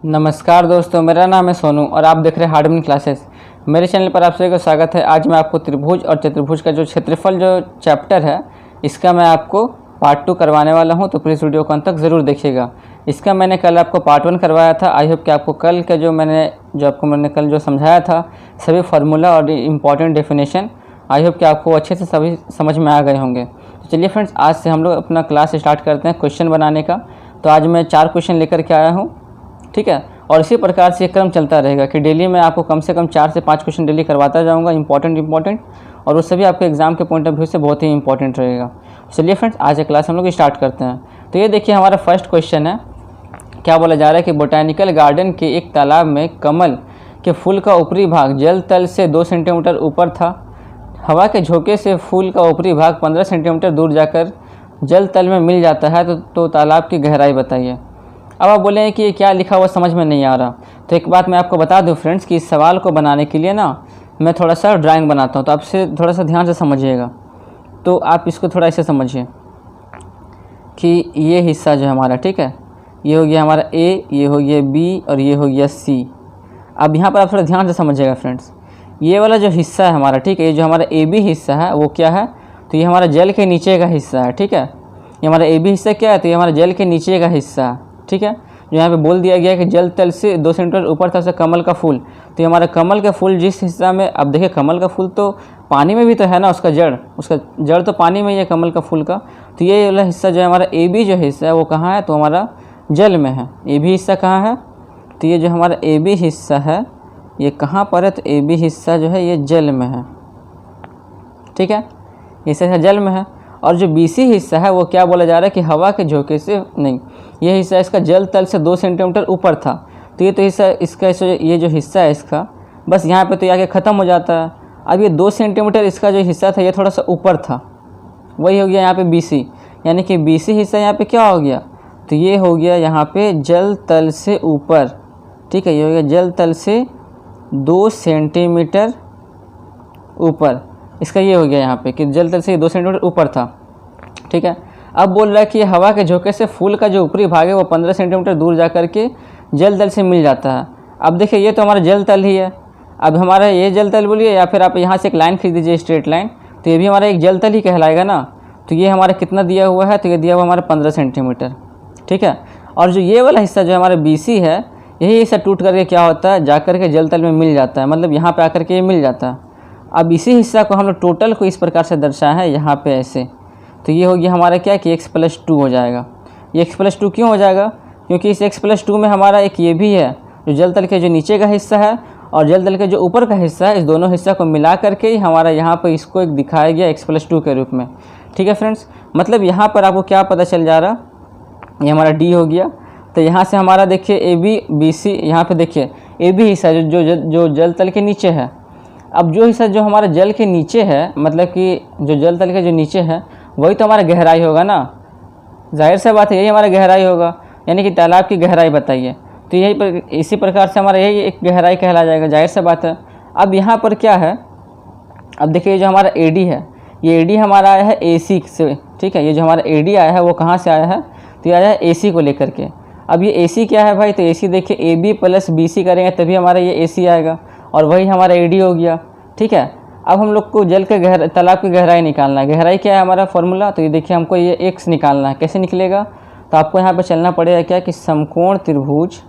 नमस्कार दोस्तों, मेरा नाम है सोनू और आप देख रहे हैं हार्डविन क्लासेस। मेरे चैनल पर आप सभी का स्वागत है। आज मैं आपको त्रिभुज और चतुर्भुज का जो क्षेत्रफल जो चैप्टर है इसका मैं आपको पार्ट 2 करवाने वाला हूं, तो प्लीज़ वीडियो को अंत तक ज़रूर देखिएगा। इसका मैंने कल आपको पार्ट 1 करवाया था। आई होप कि आपको कल का जो मैंने कल जो समझाया था सभी फार्मूला और इम्पॉर्टेंट डेफिनेशन, आई होप कि आपको अच्छे से सभी समझ में आ गए होंगे। तो चलिए फ्रेंड्स, आज से हम लोग अपना क्लास स्टार्ट करते हैं क्वेश्चन बनाने का। तो आज मैं 4 क्वेश्चन लेकर के आया हूँ, ठीक है। और इसी प्रकार से क्रम चलता रहेगा कि डेली मैं आपको कम से कम 4 से 5 क्वेश्चन डेली करवाता जाऊंगा, इंपॉर्टेंट, और वो सभी आपके एग्जाम के पॉइंट ऑफ व्यू से बहुत ही इंपॉर्टेंट रहेगा। चलिए फ्रेंड्स, आज की क्लास हम लोग स्टार्ट करते हैं। तो ये देखिए, हमारा फर्स्ट क्वेश्चन है। क्या बोला जा रहा है कि बोटैनिकल गार्डन के एक तालाब में कमल के फूल का ऊपरी भाग जल तल से 2 सेंटीमीटर ऊपर था। हवा के झोंके से फूल का ऊपरी भाग 15 सेंटीमीटर दूर जाकर जल तल में मिल जाता है, तो तालाब की गहराई बताइए। अब आप बोले कि ये क्या लिखा हुआ समझ में नहीं आ रहा। तो एक बात मैं आपको बता दूं फ्रेंड्स कि इस सवाल को बनाने के लिए ना मैं थोड़ा सा ड्राइंग बनाता हूं, तो आपसे थोड़ा सा ध्यान से समझिएगा। तो आप इसको थोड़ा ऐसे समझिए कि ये हिस्सा जो है हमारा, ठीक है, ये हो गया हमारा ए, ये हो गया बी और ये हो गया सी। अब यहाँ पर आप थोड़ा ध्यान से समझिएगा फ्रेंड्स, ये वाला जो हिस्सा है हमारा, ठीक है, ये जो हमारा ए बी हिस्सा है वो क्या है, तो ये हमारा जल के नीचे का हिस्सा है, ठीक है। ये हमारा ए बी हिस्सा क्या है, तो ये हमारा जल के नीचे का हिस्सा है, ठीक है। जो यहाँ पे बोल दिया गया कि जल तल से 2 सेंटीमीटर ऊपर था कमल का फूल। तो ये हमारा कमल का फूल जिस हिस्सा में, अब देखिए कमल का फूल तो पानी में भी तो है ना, उसका जड़ तो पानी में ही है कमल का फूल का। तो ये वाला हिस्सा जो है हमारा ए बी जो हिस्सा है वो कहाँ है, तो हमारा जल में है। ए बी हिस्सा कहाँ है, तो ये जो हमारा ए बी हिस्सा है ये कहाँ पर है, तो ए बी हिस्सा जो है ये जल में है, ठीक है, ये जल में है। और जो बी सी हिस्सा है वो क्या बोला जा रहा है कि हवा के झोंके से नहीं, ये हिस्सा इसका जल तल से 2 सेंटीमीटर ऊपर था। तो ये तो हिस्सा इसका ये जो हिस्सा है इसका बस यहाँ पे तो आके ख़त्म हो जाता है। अब ये 2 सेंटीमीटर इसका जो हिस्सा था ये थोड़ा सा ऊपर था, वही हो गया यहाँ पे बी सी। यानी कि बी सी हिस्सा यहाँ पे क्या हो गया, तो ये हो गया यहाँ पे जल तल से ऊपर, ठीक है, ये हो गया जल तल से 2 सेंटीमीटर ऊपर। इसका ये हो गया यहाँ पे कि जल तल से 2 सेंटीमीटर ऊपर था, ठीक है। अब बोल रहा है कि हवा के झोंके से फूल का जो ऊपरी भाग है वो 15 सेंटीमीटर दूर जा कर के जल तल से मिल जाता है। अब देखिए ये तो हमारा जल तल ही है। अब हमारा ये जल तल बोलिए, या फिर आप यहाँ से एक लाइन खींच दीजिए, स्ट्रेट लाइन, तो ये भी हमारा एक जल तल ही कहलाएगा ना। तो ये हमारा कितना दिया हुआ है, तो ये दिया हुआ हमारा 15 सेंटीमीटर, ठीक है। और जो ये वाला हिस्सा जो हमारा बी सी है, यही हिस्सा टूट करके क्या होता है, जा कर के जल तल में मिल जाता है, मतलब यहाँ पे आकर के ये मिल जाता है। अब इसी हिस्सा को हम लोग टोटल को इस प्रकार से दर्शाया है यहाँ पे ऐसे। तो ये हो गया हमारा क्या कि x+2 हो जाएगा। ये x+2 क्यों हो जाएगा, क्योंकि इस x+2 में हमारा एक ये भी है जो जल तल के जो नीचे का हिस्सा है और जल तल के जो ऊपर का हिस्सा है, इस दोनों हिस्सा को मिला करके ही हमारा यहाँ पर इसको एक दिखाया गया x+2 के रूप में, ठीक है फ्रेंड्स। मतलब यहाँ पर आपको क्या पता चल जा रहा, ये हमारा D हो गया। तो यहाँ से हमारा देखिए ए बी बी सी, यहाँ पर देखिए ए बी हिस्सा जो जल तल के नीचे है। अब जो हिस्सा जो हमारा जल के नीचे है, मतलब कि जो जल तल के जो नीचे है वही तो हमारा गहराई होगा ना, जाहिर सी बात है यही हमारा गहराई होगा। यानी कि तालाब की गहराई बताइए, तो यही पर इसी प्रकार से हमारा यही एक गहराई कहला जाएगा, जाहिर सी बात है। अब यहाँ पर क्या है, अब देखिए जो हमारा ए डी है, ये ए डी हमारा आया है ए सी से, ठीक है। ये जो हमारा ए डी आया है वो कहाँ से आया है, तो ये आया है ए सी को लेकर के। अब ये ए सी क्या है भाई, तो ए सी देखिए A B plus B C करेंगे तभी हमारा ये ए सी आएगा, और वही हमारा ए डी हो गया, ठीक है। अब हम लोग को जल के तालाब की गहराई निकालना है। गहराई क्या है हमारा फॉर्मूला, तो ये देखिए हमको ये x निकालना है। कैसे निकलेगा, तो आपको यहाँ पे चलना पड़ेगा क्या कि समकोण त्रिभुज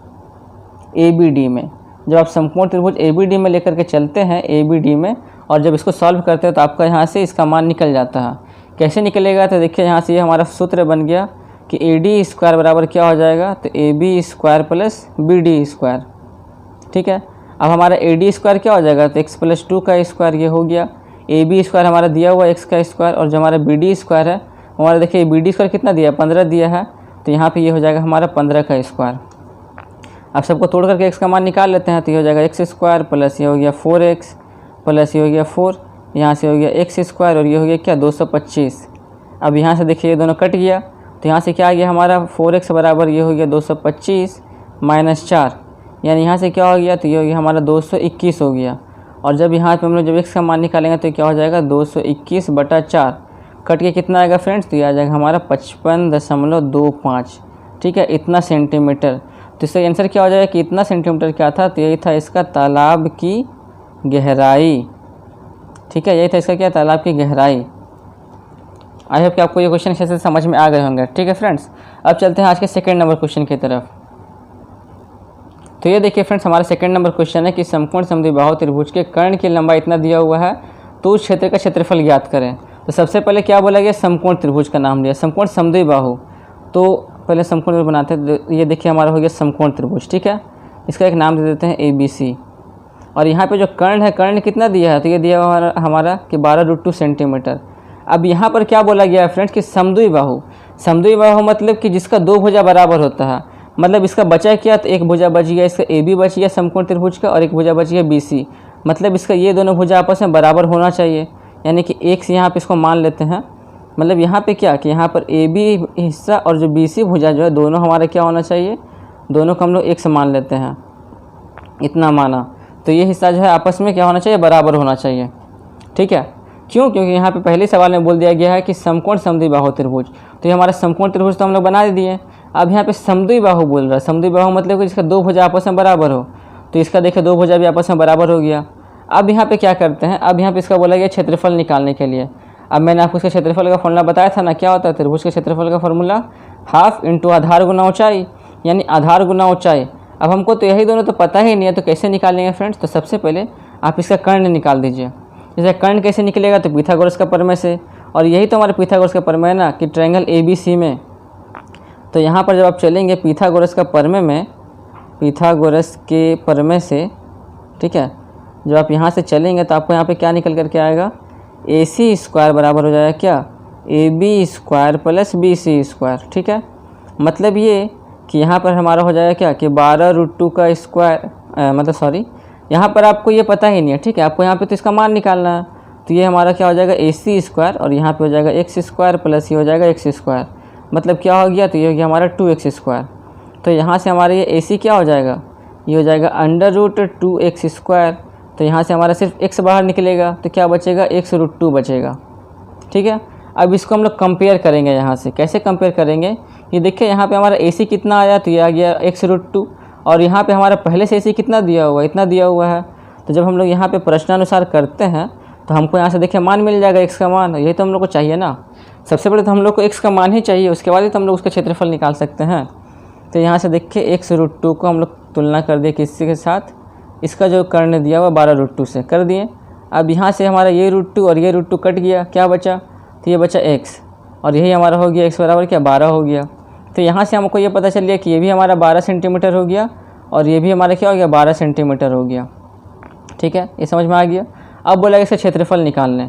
ए बी डी में। जब आप समकोण त्रिभुज ए बी डी में लेकर के चलते हैं ए बी डी में, और जब इसको सॉल्व करते हैं तो आपका यहाँ से इसका मान निकल जाता है। कैसे निकलेगा, तो देखिए यहाँ से ये हमारा सूत्र बन गया कि ए डी स्क्वायर बराबर क्या हो जाएगा, तो A B square plus B D square, ठीक है। अब हमारा ए डी स्क्वायर क्या हो जाएगा, तो x+2 का स्क्वायर ये हो गया। ए बी स्क्वायर हमारा दिया हुआ x का स्क्वायर, और जो हमारा बी डी स्क्वायर है हमारा देखिए बी डी स्क्वायर कितना दिया है, 15 दिया है। तो यहाँ पे ये हो जाएगा हमारा 15 का स्क्वायर। अब सबको तोड़ करके x का मान निकाल लेते हैं, तो ये हो जाएगा x स्क्वायर प्लस ये हो गया 4x प्लस ये हो गया 4, यहाँ से हो गया x स्क्वायर और ये हो गया क्या 225। अब यहाँ से देखिए ये दोनों कट गया, तो यहाँ से क्या आ गया हमारा 4x बराबर ये हो गया 225 माइनस 4, यानी यहाँ से क्या हो गया, तो ये हो गया हमारा 221 हो गया। और जब यहाँ पे हम लोग जब x का मान निकालेंगे तो क्या हो जाएगा 221/4, कट के कितना आएगा फ्रेंड्स, तो ये आ जाएगा हमारा 55.25, ठीक है, इतना सेंटीमीटर। तो इसका आंसर क्या हो जाएगा कि इतना सेंटीमीटर क्या था, तो यही था इसका तालाब की गहराई। ठीक है, यही था इसका क्या, तालाब की गहराई। आई होप कि आपको ये क्वेश्चन अच्छे से समझ में आ गए होंगे। ठीक है फ्रेंड्स, अब चलते हैं आज के सेकंड नंबर क्वेश्चन की तरफ। तो ये देखिए फ्रेंड्स, हमारा सेकंड नंबर क्वेश्चन है कि समकोण समद्विबाहु त्रिभुज के कर्ण की लंबाई इतना दिया हुआ है, तो उस क्षेत्र का क्षेत्रफल ज्ञात करें। तो सबसे पहले क्या बोला गया, समकोण त्रिभुज का नाम लिया, समकोण समद्विबाहु। तो पहले समकोण बनाते हैं, ये देखिए हमारा हो गया समकोण त्रिभुज। ठीक है, इसका एक नाम दे देते हैं ABC। और यहाँ पे जो कर्ण है, कर्ण कितना दिया है, तो ये दिया हुआ हमारा कि 12√2 सेंटीमीटर। अब यहाँ पर क्या बोला गया है फ्रेंड्स कि समद्विबाहु। समद्विबाहु मतलब कि जिसका दो भुजा बराबर होता है, मतलब इसका बचा क्या, तो एक भुजा बच गया इसका AB बच गया समकोण त्रिभुज का, और एक भुजा बच गया BC। मतलब इसका ये दोनों भुजा आपस में बराबर होना चाहिए, यानी कि एक से यहाँ पे इसको मान लेते हैं। मतलब यहाँ पे क्या कि यहाँ पर AB हिस्सा और जो BC भुजा जो है, दोनों हमारे क्या होना चाहिए, दोनों को हम लोग एक से मान लेते हैं, इतना माना। तो ये हिस्सा जो है आपस में क्या होना चाहिए, बराबर होना चाहिए। ठीक है, क्यों, क्योंकि यहाँ पे पहले सवाल में बोल दिया गया है कि समकोण समद्विबाहु त्रिभुज। तो ये हमारा समकोण त्रिभुज तो हम लोग बना दिए। अब यहाँ पे समद्विबाहु बोल रहा है, समद्विबाहु मतलब कि जिसका दो भुजा आपस में बराबर हो। तो इसका देखिए दो भुजा भी आपस में बराबर हो गया। अब यहाँ पे क्या करते हैं, अब यहाँ पे इसका बोला गया क्षेत्रफल निकालने के लिए। अब मैंने आपको इसका क्षेत्रफल का फॉर्मूला बताया था ना, क्या होता है त्रिभुज के क्षेत्रफल का फॉर्मूला, हाफ इंटू आधार गुना ऊंचाई, यानी आधार गुना ऊंचाई। अब हमको तो यही दोनों तो पता ही नहीं है, तो कैसे निकालेंगे फ्रेंड्स। तो सबसे पहले आप इसका कर्ण निकाल दीजिए। जैसे कर्ण कैसे निकलेगा, तो पिथागोरस का प्रमेय से। और यही तो हमारे पिथागोरस का प्रमेय है ना कि ट्रायंगल ABC में। तो यहाँ पर जब आप चलेंगे पिथागोरस का प्रमेय में, पिथागोरस के प्रमेय से, ठीक है, जब आप यहाँ से चलेंगे तो आपको यहाँ पे क्या निकल करके आएगा, AC स्क्वायर बराबर हो जाएगा क्या, AB square plus BC square. ठीक है, मतलब ये कि यहाँ पर हमारा हो जाएगा क्या कि 12√2 का स्क्वायर, मतलब सॉरी, यहाँ पर आपको ये पता ही नहीं है। ठीक है, आपको यहाँ पे तो इसका मान निकालना है। तो ये हमारा क्या हो जाएगा AC स्क्वायर, और यहाँ पे हो जाएगा x स्क्वायर प्लस ये हो जाएगा x स्क्वायर। मतलब क्या हो गया, तो ये हो गया हमारा 2x स्क्वायर। तो यहाँ से हमारा ये AC क्या हो जाएगा, ये हो जाएगा √2x स्क्वायर। तो यहाँ से हमारा सिर्फ x बाहर निकलेगा, तो क्या बचेगा, x√2 बचेगा। ठीक है, अब इसको हम लोग कंपेयर करेंगे यहाँ से। कैसे कंपेयर करेंगे, ये देखिए यहाँ पे हमारा AC कितना आया, तो ये आ गया x√2, और यहाँ पे हमारा पहले से AC कितना दिया हुआ है, इतना दिया हुआ है। तो जब हम लोग यहाँ पे प्रश्नानुसार करते हैं तो हमको यहाँ से देखिए मान मिल जाएगा, x का मान। यही तो हम लोग को चाहिए ना, सबसे पहले तो हम लोग को x का मान ही चाहिए, उसके बाद ही तो हम लोग उसका क्षेत्रफल निकाल सकते हैं। तो यहाँ से देखिए x√2 को हम लोग तुलना कर दिए किसी के साथ, इसका जो कर्ण दिया हुआ 12√2 से कर दिए। अब यहाँ से हमारा ये √2 और ये √2 कट गया, क्या बचा, तो ये बचा x, और यही हमारा हो गया x बराबर क्या, 12 हो गया। तो यहाँ से हमको ये पता चल गया कि ये भी हमारा 12 सेंटीमीटर हो गया, और ये भी हमारा क्या हो गया, 12 सेंटीमीटर हो गया। ठीक है, ये समझ में आ गया। अब बोला इसका क्षेत्रफल निकालने।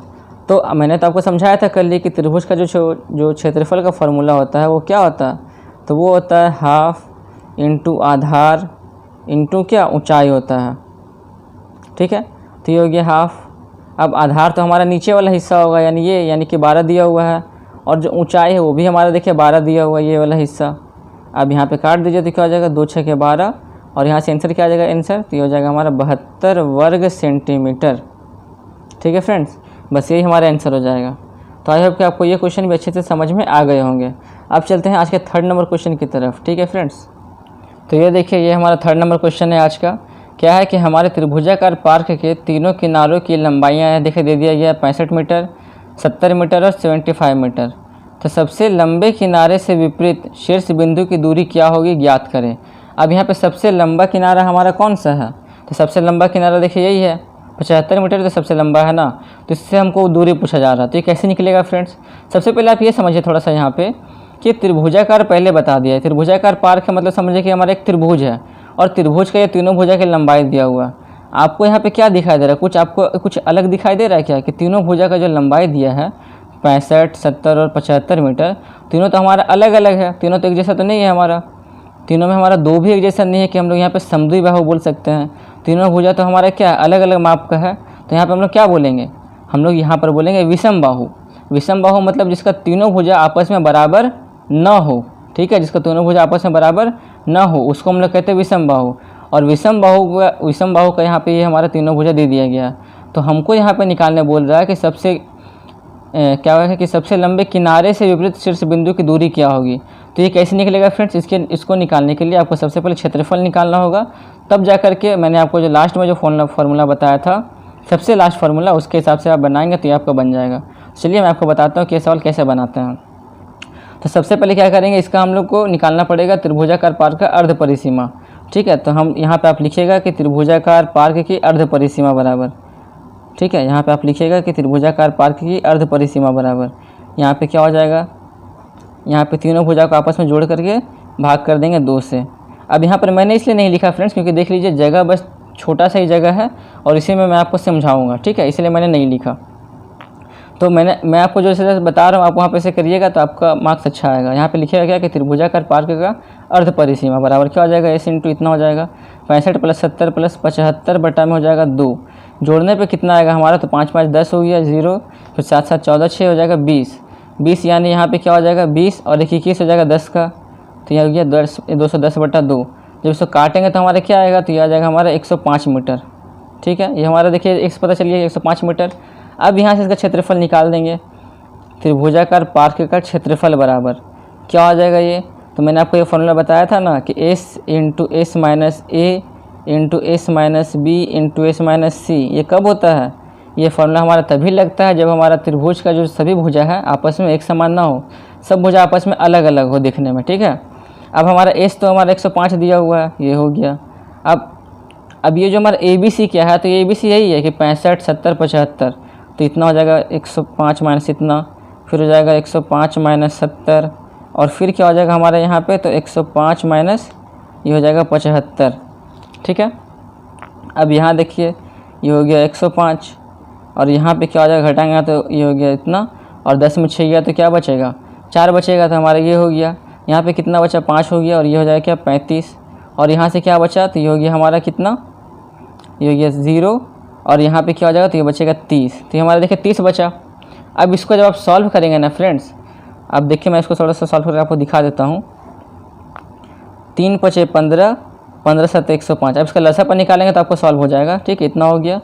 तो मैंने तो आपको समझाया था कल ही कि त्रिभुज का जो क्षेत्रफल का फॉर्मूला होता है वो क्या होता है, तो वो होता है हाफ इंटू आधार इंटू क्या, ऊंचाई होता है। ठीक है, तो ये हो गया हाफ। अब आधार तो हमारा नीचे वाला हिस्सा होगा, यानी ये, यानी कि 12 दिया हुआ है, और जो ऊंचाई है वो भी हमारा देखिए 12 दिया हुआ है, ये वाला हिस्सा। अब यहाँ पे काट दीजिए तो क्या हो जाएगा, 2 6 के 12, और यहाँ से आंसर क्या आ जाएगा, आंसर तो ये हो जाएगा हमारा 72 वर्ग सेंटीमीटर। ठीक है फ्रेंड्स, बस यही हमारा आंसर हो जाएगा। तो आई होप कि आपको ये क्वेश्चन भी अच्छे से समझ में आ गए होंगे। अब चलते हैं आज के थर्ड नंबर क्वेश्चन की तरफ। ठीक है फ्रेंड्स, तो ये देखिए ये हमारा थर्ड नंबर क्वेश्चन है आज का। क्या है कि हमारे त्रिभुजाकार पार्क के तीनों किनारों की लंबाइयाँ हैं, देखिए दे दिया गया 65 मीटर, 70 मीटर और 75 मीटर। तो सबसे लंबे किनारे से विपरीत शीर्ष बिंदु की दूरी क्या होगी, ज्ञात करें। अब यहाँ पे सबसे लंबा किनारा हमारा कौन सा है, तो सबसे लंबा किनारा देखिए यही है, 75 मीटर तो सबसे लंबा है ना। तो इससे हमको दूरी पूछा जा रहा है, तो ये कैसे निकलेगा फ्रेंड्स। सबसे पहले आप ये समझिए थोड़ा सा यहाँ पे कि त्रिभुजाकार पहले बता दिया है। त्रिभुजाकार पार्क का मतलब समझिए कि हमारा एक त्रिभुज है, और त्रिभुज का ये तीनों भुजा की लंबाई दिया हुआ है। आपको यहाँ पे क्या दिखाई दे रहा है, कुछ आपको कुछ अलग दिखाई दे रहा है क्या, कि तीनों भुजा का जो लंबाई दिया है 65, 70 और 75 मीटर, तीनों तो हमारा अलग अलग है, तीनों तो एक जैसा तो नहीं है हमारा। तीनों में हमारा दो भी एक जैसा नहीं है कि हम लोग यहाँ पे समद्विबाहु बोल सकते हैं। तीनों भुजा तो हमारा क्या अलग अलग माप का है। तो यहाँ पे हम लोग क्या बोलेंगे, हम लोग यहाँ पर बोलेंगे विषम बाहु। विषम बाहु मतलब जिसका तीनों भुजा आपस में बराबर न हो। ठीक है, जिसका तीनों भुजा आपस में बराबर न हो उसको हम लोग कहते हैं विषम बाहु। और विषम बाहु का यहाँ पे ये हमारा तीनों भुजा दे दिया गया। तो हमको यहाँ पे निकालने बोल रहा है कि सबसे क्या है कि सबसे लंबे किनारे से विपरीत शीर्ष बिंदु की दूरी क्या होगी। तो ये कैसे निकलेगा फ्रेंड्स, इसको निकालने के लिए आपको सबसे पहले क्षेत्रफल निकालना होगा, तब जा करके मैंने आपको जो लास्ट में जो फार्मूला बताया था, सबसे लास्ट फार्मूला, उसके हिसाब से आप बनाएंगे तो ये आपका बन जाएगा। चलिए मैं आपको बताता हूँ कि ये सवाल कैसे बनाते हैं। तो सबसे पहले क्या करेंगे, इसका हम लोग को निकालना पड़ेगा त्रिभुजाकार पार्क का अर्ध परिसीमा। ठीक है, तो हम यहाँ पे आप लिखिएगा कि त्रिभुजाकार पार्क की अर्ध परिसीमा बराबर, ठीक है, यहाँ पे आप लिखिएगा कि त्रिभुजाकार पार्क की अर्ध परिसीमा बराबर, यहाँ पे क्या हो जाएगा, यहाँ पे तीनों भुजा को आपस में जोड़ करके भाग कर देंगे 2 से। अब यहाँ पर मैंने इसलिए नहीं लिखा फ्रेंड्स, क्योंकि देख लीजिए जगह बस छोटा सा ही जगह है और इसी में मैं आपको समझाऊंगा, ठीक है, इसलिए मैंने नहीं लिखा। तो मैं आपको जो जैसे बता रहा हूँ आप वहाँ पे से करिएगा तो आपका मार्क्स अच्छा आएगा। यहाँ पे लिखिएगा क्या कि त्रिभुजाकार पार्क का अर्ध परिसीमा बराबर क्या हो जाएगा, एस इंटू इतना हो जाएगा 65 + 70 + 75 बटा में हो जाएगा 2, जोड़ने पे कितना आएगा हमारा, तो 5 5 10 हो गया 0, फिर 7 7 14 6 हो जाएगा 20 यानी यहाँ पे क्या हो जाएगा 20 और 21 हो जाएगा 10 का, तो यह हो गया 210 बटा 2। जब इसको काटेंगे तो हमारा क्या आएगा, तो यह आ जाएगा हमारा 105 मीटर। ठीक है, ये हमारा देखिए एक पता चलिए 105 मीटर। अब यहाँ से इसका क्षेत्रफल निकाल देंगे, त्रिभुजाकार पार्क का क्षेत्रफल बराबर क्या हो जाएगा ये, तो मैंने आपको ये फॉर्मूला बताया था ना कि S × S - A × S - B × S - C, ये कब होता है, ये फार्मूला हमारा तभी लगता है जब हमारा त्रिभुज का जो सभी भुजा है आपस में एक समान ना हो, सब भुजा आपस में अलग अलग हो दिखने में। ठीक है, अब हमारा S तो हमारा 105 दिया हुआ है, ये हो गया। अब ये जो हमारा ABC क्या है, तो ये ABC यही है कि 65 70 75, तो इतना हो जाएगा 105 माइनस इतना, फिर हो जाएगा 105 माइनस 70, और फिर क्या हो जाएगा हमारा यहाँ पे, तो 105 माइनस ये हो जाएगा 75। ठीक है, अब यहाँ देखिए ये हो गया 105 और यहाँ पे क्या हो जाएगा, घटाएंगे तो ये हो गया इतना, और 10 में 6 गया तो क्या बचेगा, 4 बचेगा, तो हमारा ये हो गया। यहाँ पे कितना बचा, 5 हो गया, और ये हो जाएगा क्या 35, और यहाँ से क्या बचा, तो ये हो गया हमारा कितना, ये हो गया 0, और यहाँ पे क्या हो जाएगा, तो ये बचेगा 30, तो ये हमारा देखिए 30 बचा। अब इसको जब आप सॉल्व करेंगे ना फ्रेंड्स, अब देखिए मैं इसको थोड़ा सा सॉल्व करके आपको दिखा देता हूँ। 3 × 5 = 15, 15 × 7 = 105। अब इसका लसापन निकालेंगे तो आपको सॉल्व हो जाएगा। ठीक है, इतना हो गया।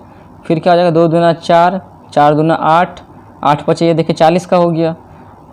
फिर क्या हो जाएगा, 2 दूना 4, 4 दूना 8, 8 5 ये देखिए 40 का हो गया।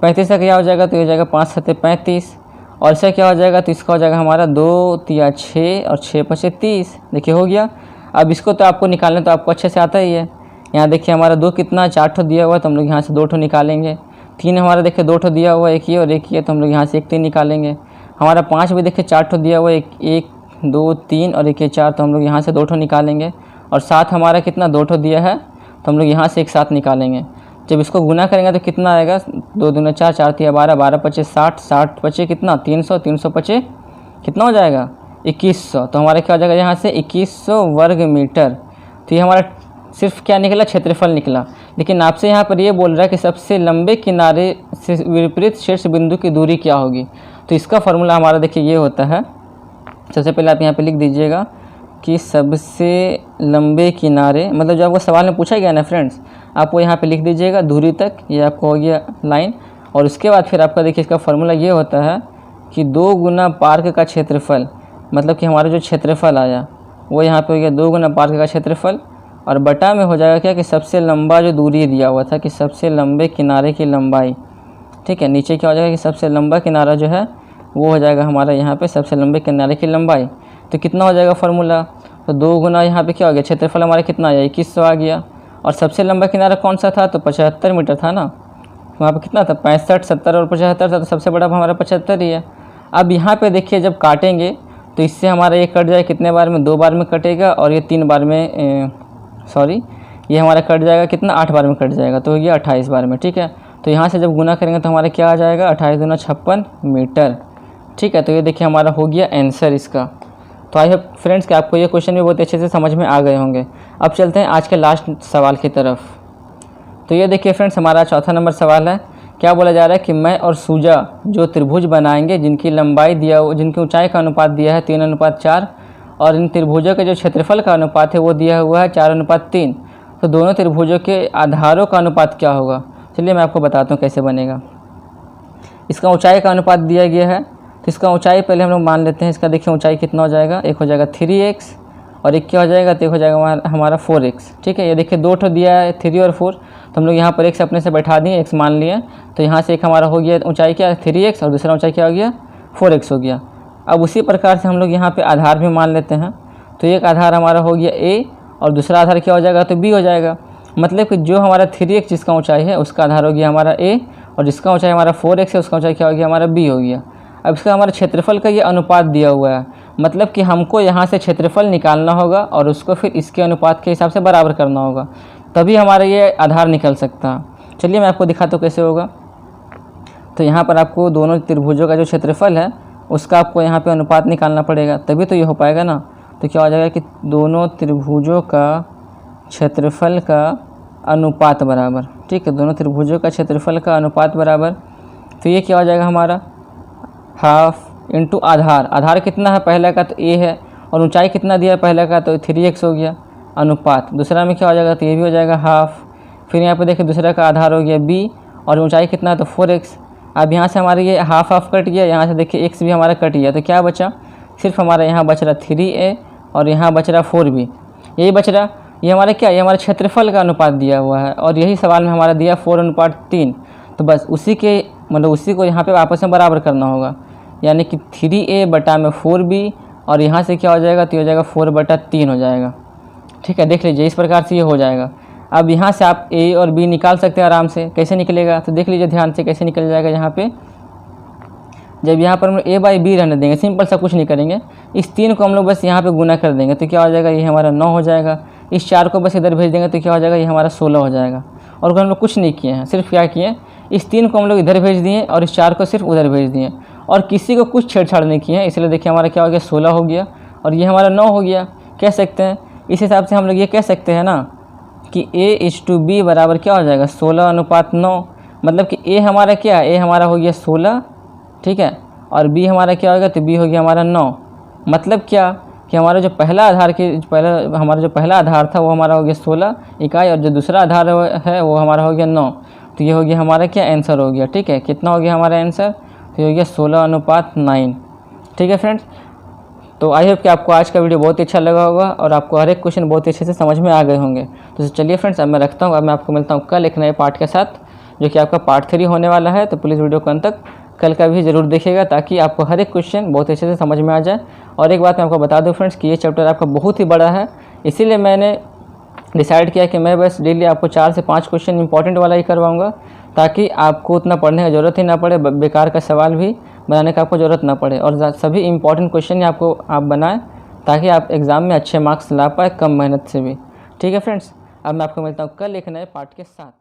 35 का क्या हो जाएगा, तो ये हो जाएगा 5 7 35, और इसका क्या हो जाएगा, तो इसका हो जाएगा हमारा 2 3 6 और 6 5 30, देखिए हो गया। अब इसको तो आपको निकालने तो आपको अच्छे से आता ही है। यहाँ देखिए हमारा 2 कितना, 4 ठो दिया हुआ है, तो हम लोग यहाँ से 2 ठो निकालेंगे। 3 हमारा देखिए 2 ठो दिया हुआ है, एक ये और एक ये, तो हम लोग यहाँ से 1 3 निकालेंगे। हमारा 5 भी देखिए 4 ठो दिया हुआ है, 1 2 3 और एक ये 4, तो हम लोग यहाँ से 2 ठो निकालेंगे। और 7 हमारा कितना, 2 ठो दिया है, तो हम लोग यहाँ से एक 7 निकालेंगे। जब इसको गुना करेंगे तो कितना आएगा, 2 दूना 4, 4 3 12, 12 5 60, 60 5 कितना 300, 300 5 कितना हो जाएगा 2100, तो हमारा क्या हो जाएगा यहाँ से 2100 वर्ग मीटर। तो ये हमारा सिर्फ क्या निकला, क्षेत्रफल निकला। लेकिन आपसे यहाँ पर ये बोल रहा है कि सबसे लंबे किनारे से विपरीत शीर्ष बिंदु की दूरी क्या होगी। तो इसका फॉर्मूला हमारा देखिए ये होता है, सबसे पहले आप यहाँ पे लिख दीजिएगा कि सबसे लंबे किनारे, मतलब जो आपको सवाल में पूछा गया ना फ्रेंड्स, आप वो यहाँ पे लिख दीजिएगा दूरी तक, ये आपको हो गया लाइन। और उसके बाद फिर आपका देखिए इसका फॉर्मूला ये होता है कि 2 गुना पार्क का क्षेत्रफल, मतलब कि हमारा जो क्षेत्रफल आया वो यहाँ पे हो गया 2 गुना पार्क का क्षेत्रफल, और बटा में हो जाएगा क्या कि सबसे लंबा जो दूरी दिया हुआ था कि सबसे लंबे किनारे की लंबाई। ठीक है, नीचे क्या हो जाएगा कि सबसे लंबा किनारा जो है वो हो जाएगा हमारा यहाँ पे सबसे लंबे किनारे की लंबाई। तो कितना हो जाएगा फार्मूला, तो 2 गुना यहाँ पे क्या हो गया, क्षेत्रफल हमारा कितना आया 2100 आ गया। और सबसे लंबा किनारा कौन सा था, तो 75 मीटर था ना, वहाँ पे कितना था 65 70 और 75 था, तो सबसे बड़ा हमारा 75 ही है। अब यहाँ पे देखिए जब काटेंगे तो इससे हमारा ये कट जाए कितने बार में, 2 बार में कटेगा, और ये 3 बार में ये हमारा कट जाएगा कितना, 8 बार में कट जाएगा, तो ये 28 बार में। ठीक है, तो यहाँ से जब गुना करेंगे तो हमारा क्या आ जाएगा, 28 दूना 56 मीटर। ठीक है, तो ये देखिए हमारा हो गया आंसर इसका। तो आई होप फ्रेंड्स कि आपको ये क्वेश्चन भी बहुत अच्छे से समझ में आ गए होंगे। अब चलते हैं आज के लास्ट सवाल की तरफ। तो ये देखिए फ्रेंड्स हमारा चौथा नंबर सवाल है। क्या बोला जा रहा है कि मैं और सूजा जो त्रिभुज बनाएंगे जिनकी लंबाई दिया हुआ, जिनकी ऊंचाई का अनुपात दिया है 3:4, और इन त्रिभुजों के जो क्षेत्रफल का अनुपात है वो दिया हुआ है 4:3, तो दोनों त्रिभुजों के आधारों का अनुपात क्या होगा। चलिए मैं आपको बताता हूँ कैसे बनेगा। इसका ऊंचाई का अनुपात दिया गया है, तो इसका ऊंचाई पहले हम लोग मान लेते हैं। इसका देखिए ऊंचाई कितना हो जाएगा, एक हो जाएगा 3x और एक क्या हो जाएगा, तो एक हो जाएगा हमारा 4x। ठीक है, ये देखिए 2 ठो दिया है 3 और 4, तो हम लोग यहाँ पर x अपने से बैठा दिए, x मान लिए, तो यहाँ से एक हमारा हो गया ऊंचाई क्या 3x और दूसरा ऊंचाई क्या हो गया 4x हो गया। अब उसी प्रकार से हम लोग यहाँ पे आधार भी मान लेते हैं। तो एक आधार हमारा हो गया a और दूसरा आधार क्या हो जाएगा, तो b हो जाएगा। मतलब कि जो हमारा 3x जिसका ऊंचाई है उसका आधार हो गया हमारा a और जिसका ऊंचाई हमारा 4x है उसका ऊंचाई क्या हो गया, हमारा b हो गया। अब इसका हमारा क्षेत्रफल का ये अनुपात दिया हुआ है, मतलब कि हमको यहाँ से क्षेत्रफल निकालना होगा और उसको फिर इसके अनुपात के हिसाब से बराबर करना होगा, तभी हमारा ये आधार निकल सकता है। चलिए मैं आपको दिखाता हूँ कैसे होगा। तो यहाँ पर आपको दोनों त्रिभुजों का जो क्षेत्रफल है उसका आपको यहाँ पे अनुपात निकालना पड़ेगा, तभी तो ये हो पाएगा ना। तो क्या हो जाएगा कि दोनों त्रिभुजों का क्षेत्रफल का अनुपात बराबर, ठीक है, दोनों त्रिभुजों का क्षेत्रफल का अनुपात बराबर। तो ये क्या हो जाएगा हमारा हाफ इंटू आधार। आधार कितना है पहले का, तो a है, और ऊंचाई कितना दिया है पहले का, तो 3x हो गया। अनुपात दूसरा में क्या हो जाएगा, तो ये भी हो जाएगा हाफ। फिर यहाँ पे देखिए दूसरा का आधार हो गया b और ऊंचाई कितना है, तो 4x। अब यहाँ से हमारे ये हाफ हाफ कट गया, यहाँ से देखिए x भी हमारा कट गया, तो क्या बचा, सिर्फ हमारा यहाँ बच रहा 3a और यहाँ बच रहा 4b, यही बच रहा। ये हमारा क्या, ये हमारा क्षेत्रफल का अनुपात दिया हुआ है और यही सवाल में हमारा दिया 4:3। तो बस उसी के मतलब उसी को यहाँ पे आपस में बराबर करना होगा, यानी कि 3a बटा में 4b और यहाँ से क्या हो जाएगा, तो हो जाएगा 4/3 हो जाएगा। ठीक है, देख लीजिए इस प्रकार से ये हो जाएगा। अब यहाँ से आप a और b निकाल सकते हैं आराम से। कैसे निकलेगा, तो देख लीजिए ध्यान से कैसे निकल जाएगा। यहाँ पे जब यहाँ पर हम a/b रहने देंगे, सिंपल सा कुछ नहीं करेंगे, इस 3 को हम लोग बस यहाँ पे गुना कर देंगे, तो क्या हो जाएगा, ये हमारा 9 हो जाएगा। इस 4 को बस इधर भेज देंगे तो क्या हो जाएगा, ये हमारा 16 हो जाएगा। और हम लोग कुछ नहीं किए हैं, सिर्फ क्या किए, इस 3 को हम लोग इधर भेज दिए और इस 4 को सिर्फ उधर भेज दिए और किसी को कुछ छेड़छाड़ नहीं किए हैं, इसलिए देखिए हमारा क्या हो गया, 16 हो गया और ये हमारा 9 हो गया। कह सकते हैं इस हिसाब से हम लोग ये कह सकते हैं ना कि a/b बराबर क्या हो जाएगा, 16:9। मतलब कि a हमारा क्या है, a हमारा हो गया 16, ठीक है, और b हमारा क्या होगा, तो b हो गया हमारा 9। मतलब क्या कि हमारा जो पहला आधार था वो हमारा हो गया 16 इकाई और जो दूसरा आधार है वो हमारा हो गया 9। तो ये हो गया हमारा क्या आंसर हो गया। ठीक है, कितना हो गया हमारा आंसर, तो ये हो गया 16:9। ठीक है फ्रेंड्स, तो आई होप कि आपको आज का वीडियो बहुत ही अच्छा लगा होगा और आपको हर एक क्वेश्चन बहुत ही अच्छे से समझ में आ गए होंगे। तो चलिए फ्रेंड्स, अब मैं रखता हूँ। अब मैं आपको मिलता हूँ कल एक नए पार्ट के साथ, जो कि आपका पार्ट 3 होने वाला है। तो प्लीज़ वीडियो को अंत तक कल का भी ज़रूर देखिएगा, ताकि आपको हर एक क्वेश्चन बहुत अच्छे से समझ में आ जाए। और एक बात मैं आपको बता दूं फ्रेंड्स कि ये चैप्टर आपका बहुत ही बड़ा है, इसीलिए मैंने डिसाइड किया कि मैं बस डेली आपको 4 से 5 क्वेश्चन इंपॉर्टेंट वाला ही करवाऊँगा, ताकि आपको उतना पढ़ने की ज़रूरत ही ना पड़े, बेकार का सवाल भी बनाने का आपको ज़रूरत ना पड़े और सभी इंपॉर्टेंट क्वेश्चन ही आपको आप बनाएं, ताकि आप एग्ज़ाम में अच्छे मार्क्स ला पाए कम मेहनत से भी। ठीक है फ्रेंड्स, अब मैं आपको मिलता हूँ कल एक नए पार्ट के साथ।